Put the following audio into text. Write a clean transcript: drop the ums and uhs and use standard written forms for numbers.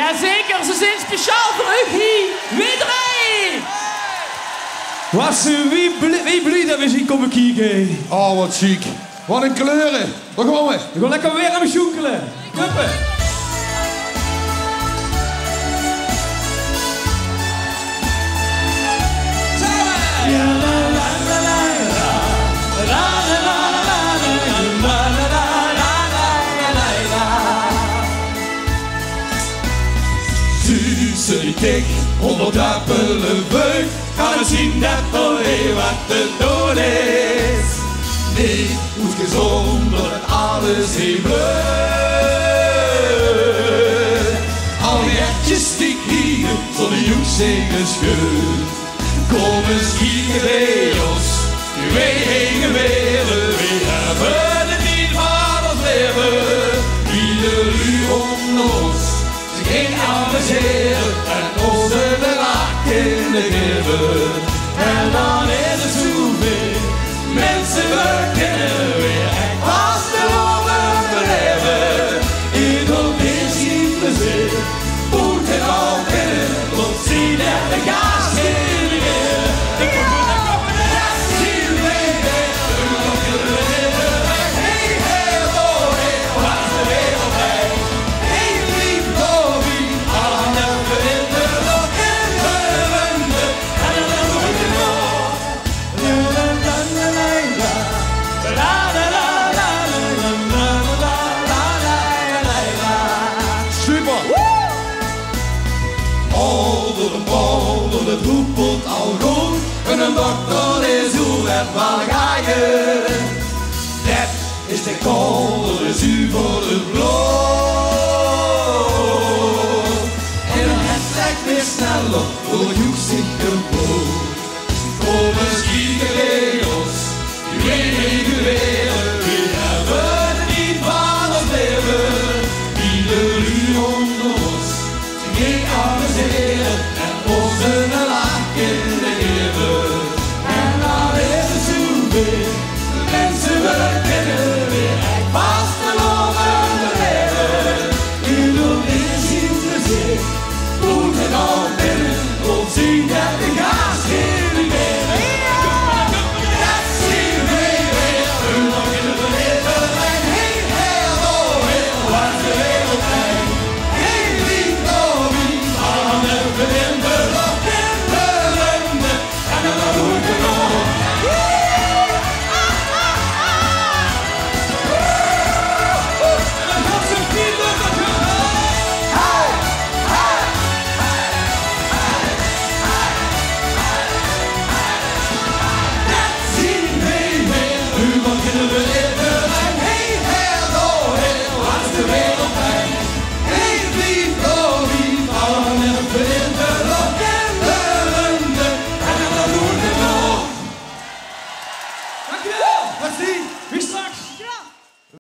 Jazeker, ze zijn speciaal voor u hier. Wedereen! Wat zijn wie blij dat we zien komen kijken. Oh, wat chic. Wat een kleuren. Waar gaan we? We gaan lekker weer aan sjoekelen. Kuppen. Tussen die dik, 100 appelen beuk, gaan we zien dat alweer wat te doen is. Nee, goed gezond, dat het alles heeft leuk. Al die etjes die hier, zonder joek zingen schud. Kom eens hier bij ons, nu heen weer. We hebben het niet van ons leven, ieder uur om ons. Geen amuseren en onze laken geven. En dan is het zoveel, mensen we kennen weer. En pas de ogen blijven, Indonesië plezier. Moet het al kennen, tot zien en de gaas geen meer. Ik kom goed en kom met de rest hier mee. Hey, hey, oh, hey, wat is de wereld bij? Hey, lief, oh. Door het roepelt al goed. En een dokter is hoe en waar ga je? Dat is de kolder, is u voor het bloed. En het lijkt weer sneller, door het joeg zich geboord. Kom eens kijken bij ons, u weet weer. We hebben het niet van ons leven. Ieder uur onder ons, geen amuseren. Onze laken geven. En dan is het zoveel.